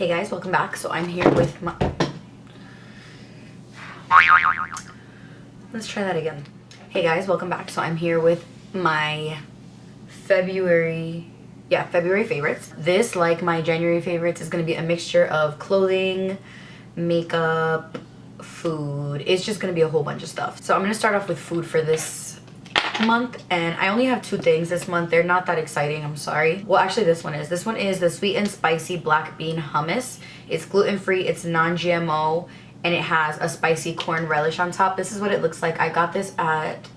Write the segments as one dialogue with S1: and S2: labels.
S1: Hey guys, welcome back. So I'm here with my... Let's try that again. Hey guys, welcome back. So I'm here with my February favorites. This, like my January favorites, is going to be a mixture of clothing, makeup, food. It's just going to be a whole bunch of stuff. So I'm going to start off with food for this month, and I only have two things this month. They're not that exciting, I'm sorry. Well, actually this one is the sweet and spicy black bean hummus. It's gluten-free, it's non-GMO, and it has a spicy corn relish on top. This is what it looks like. I got this at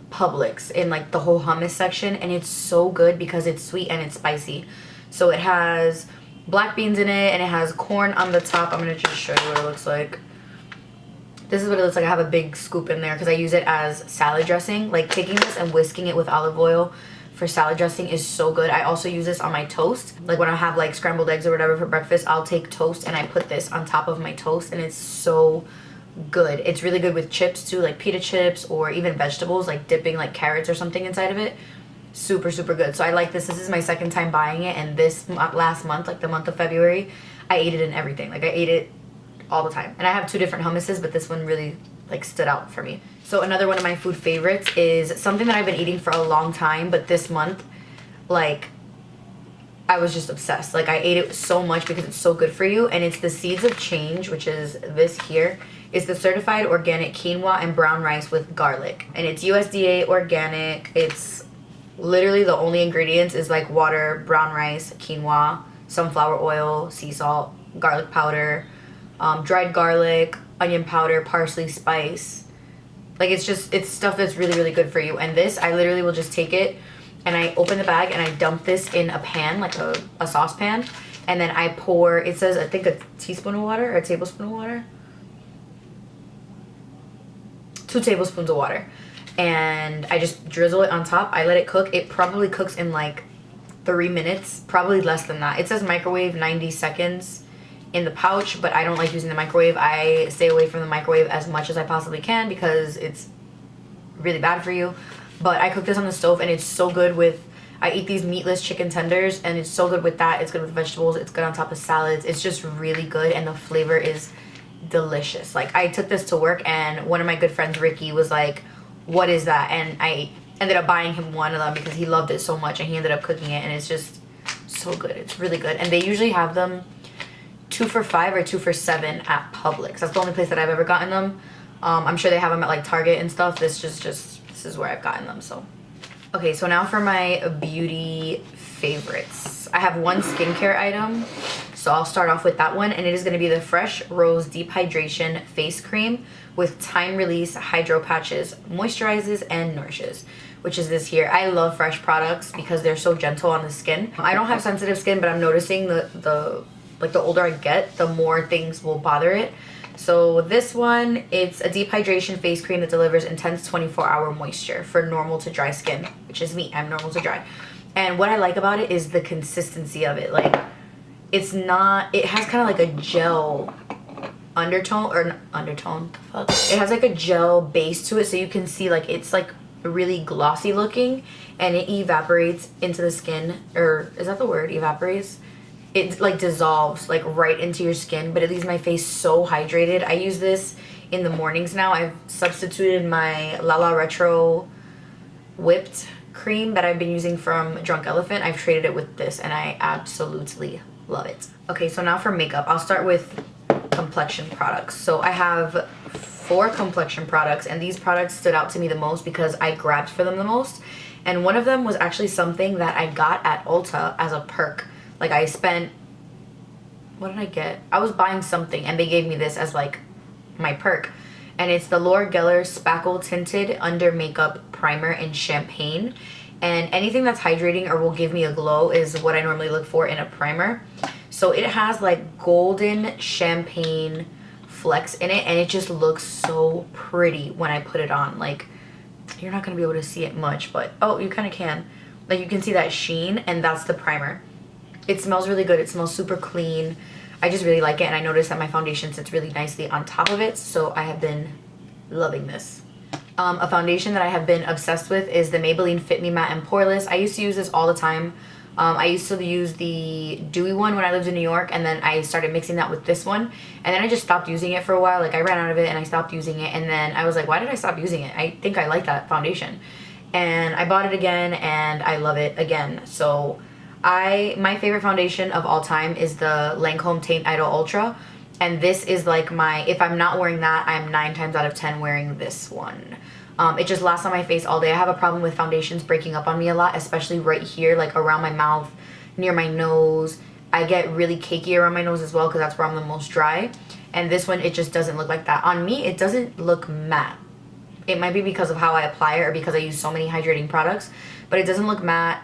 S1: Publix in like the whole hummus section, and it's so good because it's sweet and it's spicy. So it has black beans in it and it has corn on the top. I'm gonna just show you what it looks like. This is what it looks like. I have a big scoop in there because I use it as salad dressing. Like taking this and whisking it with olive oil for salad dressing is so good. I also use this on my toast. Like when I have like scrambled eggs or whatever for breakfast, I'll take toast and I put this on top of my toast, and it's so good. It's really good with chips too, like pita chips or even vegetables, like dipping like carrots or something inside of it. Super, super good. So I like this. This is my second time buying it, and this last month, like the month of February, I ate it in everything. Like I ate it all the time. And I have two different hummuses, but this one really like stood out for me. So another one of my food favorites is something that I've been eating for a long time, but this month, like, I was just obsessed. Like I ate it so much because it's so good for you, and it's the Seeds of Change, which is this here. It's the certified organic quinoa and brown rice with garlic, and it's USDA organic. It's literally the only ingredients is like water, brown rice, quinoa, sunflower oil, sea salt, garlic powder, dried garlic, onion powder, parsley, spice. Like it's stuff that's really, really good for you. And this, I literally will just take it and I open the bag and I dump this in a pan, like a saucepan, and then I pour, it says I think a teaspoon of water or a tablespoon of water. 2 tablespoons of water. And I just drizzle it on top. I let it cook. It probably cooks in like 3 minutes, probably less than that. It says microwave 90 seconds in the pouch, but I don't like using the microwave. I stay away from the microwave as much as I possibly can because it's really bad for you. But I cook this on the stove, and it's so good with, I eat these meatless chicken tenders, and it's so good with that. It's good with vegetables. It's good on top of salads. It's just really good, and the flavor is delicious. Like I took this to work, and one of my good friends, Ricky, was like, what is that? And I ended up buying him one of them because he loved it so much, and he ended up cooking it, and it's just so good. It's really good. And they usually have them 2 for $5 or 2 for $7 at Publix. That's the only place that I've ever gotten them. I'm sure they have them at like Target and stuff. This is where I've gotten them. So okay, so now for my beauty favorites. I have one skincare item, so I'll start off with that one, and it is going to be the Fresh Rose Deep Hydration Face Cream with Time Release Hydro Patches, moisturizes and nourishes, which is this here. I love Fresh products because they're so gentle on the skin. I don't have sensitive skin, but I'm noticing the older I get, the more things will bother it. So this one, it's a deep hydration face cream that delivers intense 24-hour moisture for normal to dry skin, which is me. I'm normal to dry. And what I like about it is the consistency of it. Like, it's not, it has kind of like a gel undertone, or undertone, the fuck? It has like a gel base to it, so you can see like it's like really glossy looking, and it evaporates into the skin, or is that the word, evaporates? It like dissolves like right into your skin, but it leaves my face so hydrated. I use this in the mornings now. I've substituted my Lala Retro whipped cream that I've been using from Drunk Elephant. I've traded it with this, and I absolutely love it. Okay, so now for makeup. I'll start with complexion products. So I have 4 complexion products, and these products stood out to me the most because I grabbed for them the most. And one of them was actually something that I got at Ulta as a perk. Like I spent, what did I get? I was buying something, and they gave me this as like my perk. And it's the Laura Geller Spackle Tinted Under Makeup Primer in Champagne. And anything that's hydrating or will give me a glow is what I normally look for in a primer. So it has like golden champagne flecks in it, and it just looks so pretty when I put it on. Like, you're not going to be able to see it much, but oh, you kind of can. Like you can see that sheen, and that's the primer. It smells really good. It smells super clean. I just really like it, and I noticed that my foundation sits really nicely on top of it, so I have been loving this. A foundation that I have been obsessed with is the Maybelline Fit Me Matte and Poreless. I used to use this all the time I used to use the dewy one when I lived in New York, and then I started mixing that with this one, and then I just stopped using it for a while. Like, I ran out of it and I stopped using it, and then I was like, why did I stop using it? I think I like that foundation. And I bought it again and I love it again. So my favorite foundation of all time is the Lancome Teint Idol Ultra, and this is like if I'm not wearing that, I'm 9 times out of 10 wearing this one. It just lasts on my face all day. I have a problem with foundations breaking up on me a lot, especially right here, like around my mouth, near my nose. I get really cakey around my nose as well because that's where I'm the most dry. And this one, it just doesn't look like that. On me, it doesn't look matte. It might be because of how I apply it or because I use so many hydrating products, but it doesn't look matte.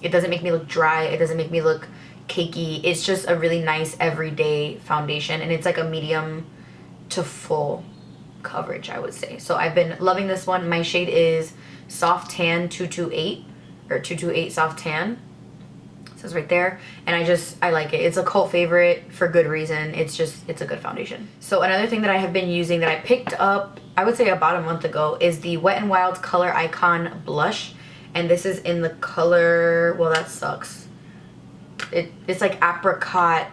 S1: It doesn't make me look dry. It doesn't make me look cakey. It's just a really nice everyday foundation, and it's like a medium to full coverage, I would say. So I've been loving this one. My shade is Soft Tan 228 or 228 Soft Tan. It says right there, and I like it. It's a cult favorite for good reason. It's a good foundation. So another thing that I have been using that I picked up, I would say about a month ago, is the Wet n Wild Color Icon blush, and this is in the color, well, that sucks. It's like apricot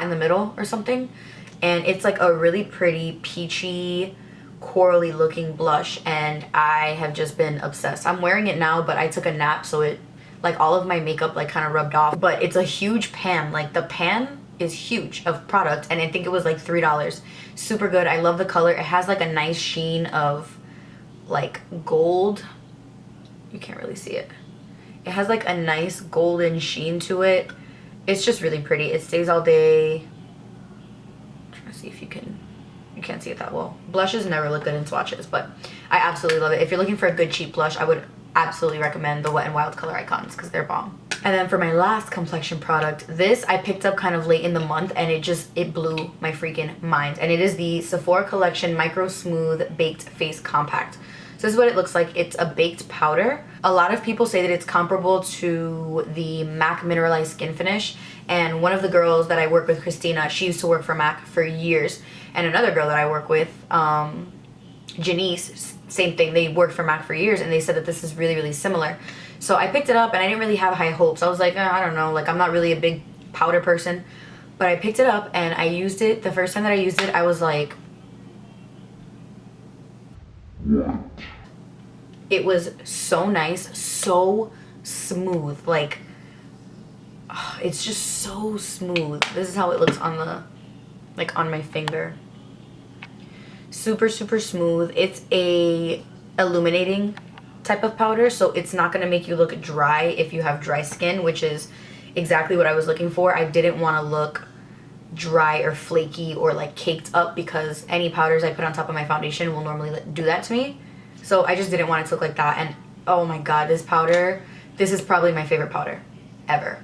S1: in the middle or something. And it's like a really pretty peachy, corally looking blush, and I have just been obsessed. I'm wearing it now, but I took a nap, so it, like, all of my makeup like kind of rubbed off. But it's a huge pan. Like, the pan is huge of product, and I think it was like $3. Super good. I love the color. It has like a nice sheen of like gold. You can't really see it. It has like a nice golden sheen to it. It's just really pretty. It stays all day. See if you can't see it that well. Blushes never look good in swatches, but I absolutely love it. If you're looking for a good cheap blush, I would absolutely recommend the Wet n Wild Color Icons because they're bomb. And then for my last complexion product, this I picked up kind of late in the month, and it blew my freaking mind. And it is the Sephora Collection Micro Smooth Baked Face Compact. So this is what it looks like. It's a baked powder. A lot of people say that it's comparable to the MAC Mineralized Skin Finish. And one of the girls that I work with, Christina, she used to work for MAC for years. And another girl that I work with, Janice, same thing. They worked for MAC for years, and they said that this is really, really similar. So I picked it up, and I didn't really have high hopes. I was like, I don't know. Like, I'm not really a big powder person. But I picked it up, and I used it. The first time that I used it, I was like, what? It was so nice, so smooth. Like, oh, it's just so smooth. This is how it looks on the, like, on my finger. Super, super smooth. It's a illuminating type of powder, so it's not going to make you look dry if you have dry skin, which is exactly what I was looking for. I didn't want to look dry or flaky or like caked up, because any powders I put on top of my foundation will normally do that to me. So I just didn't want it to look like that. And oh my god, this powder, this is probably my favorite powder ever.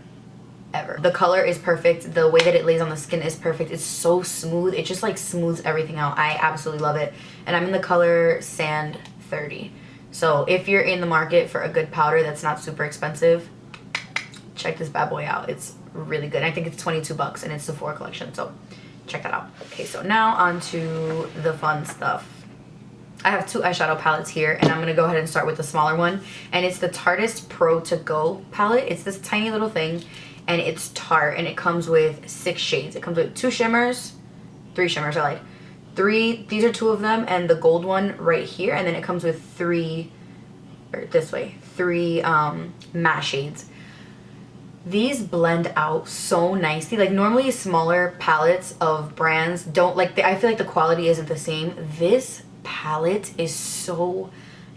S1: The color is perfect. The way that it lays on the skin is perfect. It's so smooth. It just like smooths everything out. I absolutely love it. And I'm in the color Sand 30. So if you're in the market for a good powder that's not super expensive, check this bad boy out. It's really good. I think it's 22 bucks, and it's the Sephora Collection, so check that out. Okay, so now on to the fun stuff. I have 2 eyeshadow palettes here, and I'm gonna go ahead and start with the smaller one, and it's the Tarteist Pro To Go palette. It's this tiny little thing, and it's Tarte, and it comes with 6 shades. It comes with 2 shimmers, 3 shimmers, I lied. 3, these are 2 of them, and the gold one right here, and then it comes with 3, or this way, 3 matte shades. These blend out so nicely. Like, normally smaller palettes of brands don't, like, I feel like the quality isn't the same. This palette is so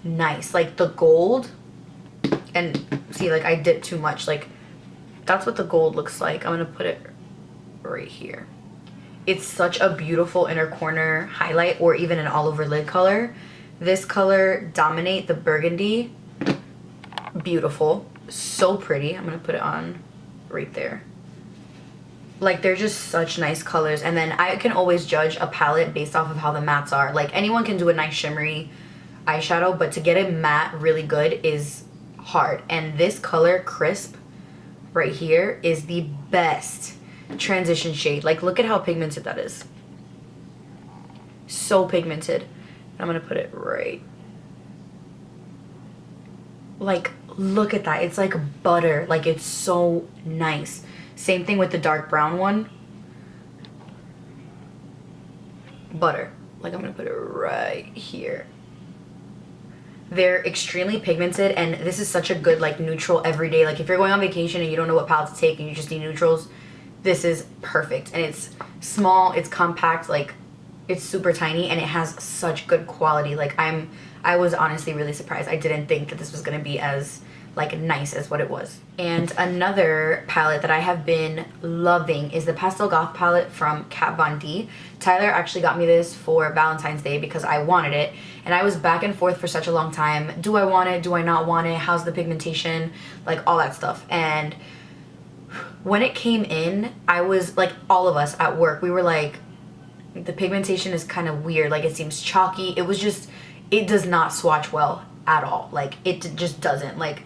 S1: nice. Like, the gold, and see, like, I dipped too much. Like, that's what the gold looks like. I'm gonna put it right here. It's such a beautiful inner corner highlight, or even an all over lid color. This color, Dominate, the burgundy, beautiful, so pretty. I'm gonna put it on right there. Like, they're just such nice colors. And then I can always judge a palette based off of how the mattes are. Like, anyone can do a nice shimmery eyeshadow, but to get a matte really good is hard. And this color, Crisp, right here, is the best transition shade. Like, look at how pigmented that is. So pigmented. I'm gonna put it right. Like, Look at that. It's like butter. Like, it's so nice. Same thing with the dark brown one. Butter. Like, I'm gonna put it right here. They're extremely pigmented, and this is such a good like neutral everyday. Like if you're going on vacation and you don't know what palette to take and you just need neutrals, this is perfect. And it's small, it's compact, like it's super tiny, and it has such good quality. Like I was honestly really surprised. I didn't think that this was gonna be as like nice as what it was. And another palette that I have been loving is the Pastel Goth palette from Kat Von D. Tyler actually got me this for Valentine's Day because I wanted it, and I was back and forth for such a long time. Do I want it? Do I not want it? How's the pigmentation? Like all that stuff. And when it came in, I was like, all of us at work, we were like, the pigmentation is kind of weird. Like it seems chalky. It was just, it does not swatch well at all. Like it just doesn't. Like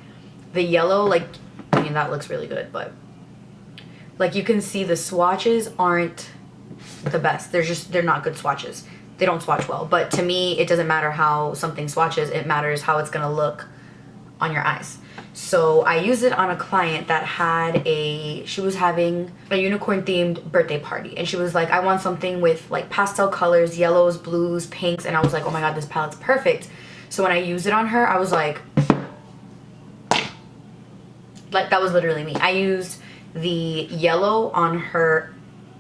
S1: the yellow, like, I mean, that looks really good, but like you can see the swatches aren't the best. They're not good swatches. They don't swatch well. But to me, it doesn't matter how something swatches. It matters how it's gonna look on your eyes. So I used it on a client that had she was having a unicorn themed birthday party, and she was like, I want something with like pastel colors, yellows, blues, pinks, and I was like, oh my god, this palette's perfect. So when I used it on her, I was like that was literally me. I used the yellow on her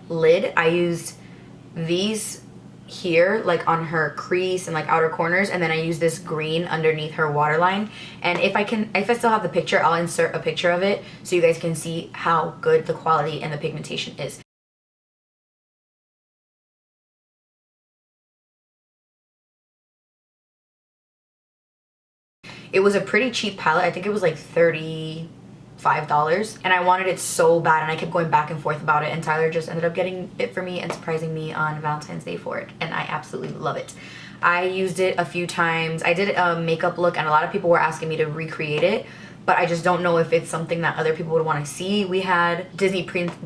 S1: lid. I used these here like on her crease and like outer corners, and then I use this green underneath her waterline. And if I still have the picture, I'll insert a picture of it so you guys can see how good the quality and the pigmentation is. It was a pretty cheap palette. I think it was like $35, and I wanted it so bad, and I kept going back and forth about it, and Tyler just ended up getting it for me and surprising me on Valentine's Day for it, and I absolutely love it. I used it a few times. I did a makeup look, and a lot of people were asking me to recreate it, but I just don't know if it's something that other people would want to see. We had Disney Princess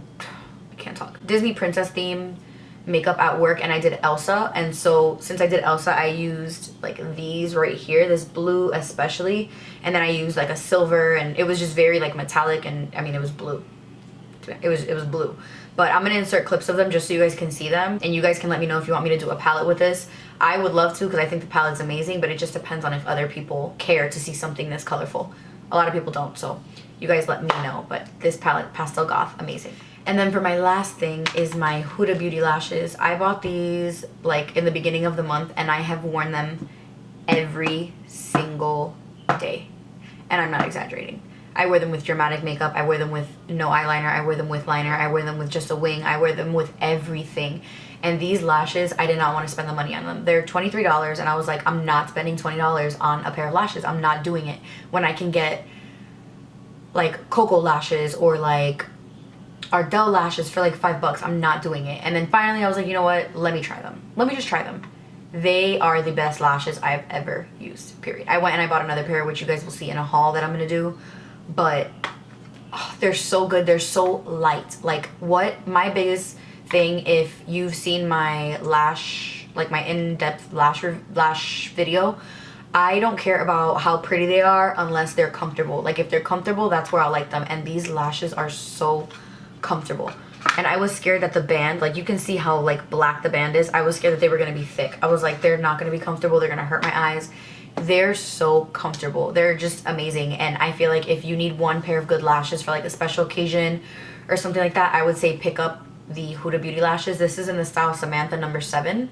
S1: theme makeup at work, and I did Elsa, and so since I did Elsa, I used like these right here, this blue especially, and then I used like a silver, and it was just very like metallic, and I mean it was blue. It was blue. But I'm gonna insert clips of them just so you guys can see them, and you guys can let me know if you want me to do a palette with this. I would love to, because I think the palette's amazing, but it just depends on if other people care to see something this colorful. A lot of people don't, so you guys let me know. But this palette, Pastel Goth, amazing. And then for my last thing is my Huda Beauty lashes. I bought these like in the beginning of the month, and I have worn them every single day. And I'm not exaggerating. I wear them with dramatic makeup. I wear them with no eyeliner. I wear them with liner. I wear them with just a wing. I wear them with everything. And these lashes, I did not want to spend the money on them. They're $23, and I was like, I'm not spending $20 on a pair of lashes. I'm not doing it when I can get like Cocoa lashes or like Ardell lashes for like $5. I'm not doing it. And then finally I was like, you know what? Let me try them. Let me just try them. They are the best lashes I've ever used, period. I went and I bought another pair, which you guys will see in a haul that I'm going to do. But oh, they're so good. They're so light. Like what my biggest thing, if you've seen my lash, like my in-depth lash video, I don't care about how pretty they are unless they're comfortable. Like if they're comfortable, that's where I like them. And these lashes are so comfortable. And I was scared that the band, like you can see how like black the band is. I was scared that they were going to be thick. I was like, they're not going to be comfortable. They're going to hurt my eyes. They're so comfortable. They're just amazing. And I feel like if you need one pair of good lashes for like a special occasion or something like that, I would say pick up the Huda Beauty lashes. This is in the style Samantha number 7.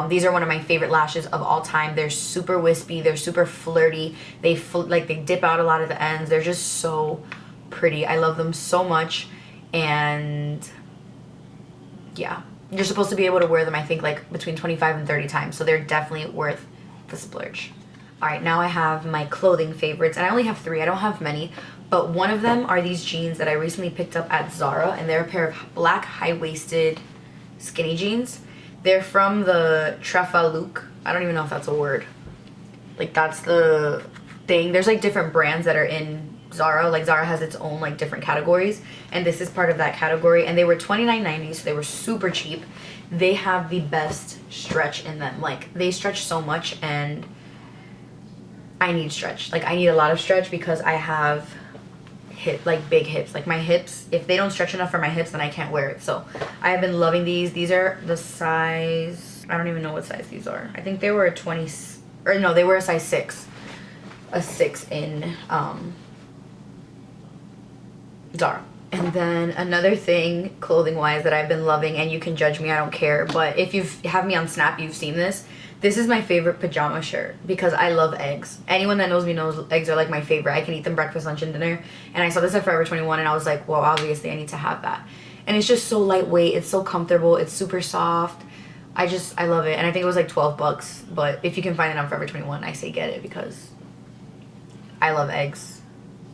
S1: These are one of my favorite lashes of all time. They're super wispy. They're super flirty. They dip out a lot at the ends. They're just so pretty. I love them so much. And yeah, you're supposed to be able to wear them, I think, like between 25 and 30 times. So they're definitely worth the splurge. All right, now I have my clothing favorites, and I only have 3. I don't have many, but one of them are these jeans that I recently picked up at Zara, and they're a pair of black high-waisted skinny jeans. They're from the Trefalook. I don't even know if that's a word. Like that's the thing. There's like different brands that are in Zara. Like Zara has its own like different categories, and this is part of that category. And they were $29.90, so they were super cheap. They have the best stretch in them. Like they stretch so much, and I need stretch. Like I need a lot of stretch because I have big hips. Like my hips, if they don't stretch enough for my hips, then I can't wear it. So I have been loving these. These are the size, I don't even know what size these are. I think they were a 20, or no, they were a size 6. A 6 in Zara. And then another thing clothing wise that I've been loving, and you can judge me, I don't care, but if you have me on Snap, you've seen this. This is my favorite pajama shirt because I love eggs. Anyone that knows me knows eggs are like my favorite. I can eat them breakfast, lunch, and dinner. And I saw this at Forever 21 and I was like, well, obviously I need to have that. And it's just so lightweight. It's so comfortable. It's super soft. I love it. And I think it was like 12 bucks. But if you can find it on Forever 21, I say get it because I love eggs.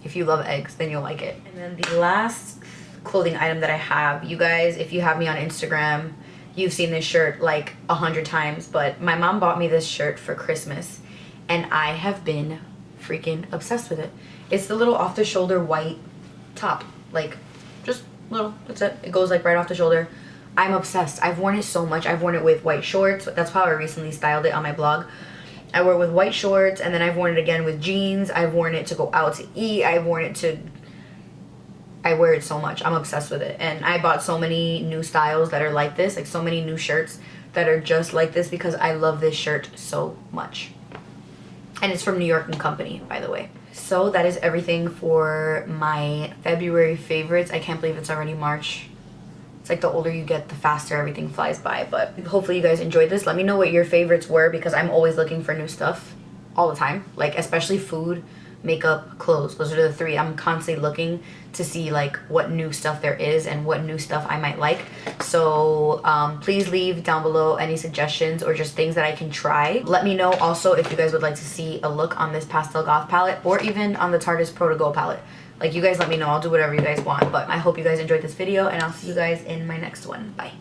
S1: If you love eggs, then you'll like it. And then the last clothing item that I have, you guys, if you have me on Instagram, you've seen this shirt like 100 times, but my mom bought me this shirt for Christmas and I have been freaking obsessed with it. It's the little off the shoulder white top, like just little, that's it. It goes like right off the shoulder. I'm obsessed. I've worn it so much. I've worn it with white shorts. That's how I recently styled it on my blog. I wore it with white shorts and then I've worn it again with jeans. I've worn it to go out to eat. I've worn it to, I wear it so much. I'm obsessed with it. And I bought so many new styles that are like this, like so many new shirts that are just like this because I love this shirt so much. And it's from New York & Company, by the way. So that is everything for my February favorites. I can't believe it's already March. It's like the older you get, the faster everything flies by. But hopefully you guys enjoyed this. Let me know what your favorites were because I'm always looking for new stuff all the time. Like especially food, makeup, clothes. Those are the 3. I'm constantly looking to see like what new stuff there is and what new stuff I might like. So please leave down below any suggestions or just things that I can try. Let me know also if you guys would like to see a look on this Pastel Goth palette or even on the Tarte Pro to Go palette. Like you guys let me know. I'll do whatever you guys want. But I hope you guys enjoyed this video and I'll see you guys in my next one. Bye.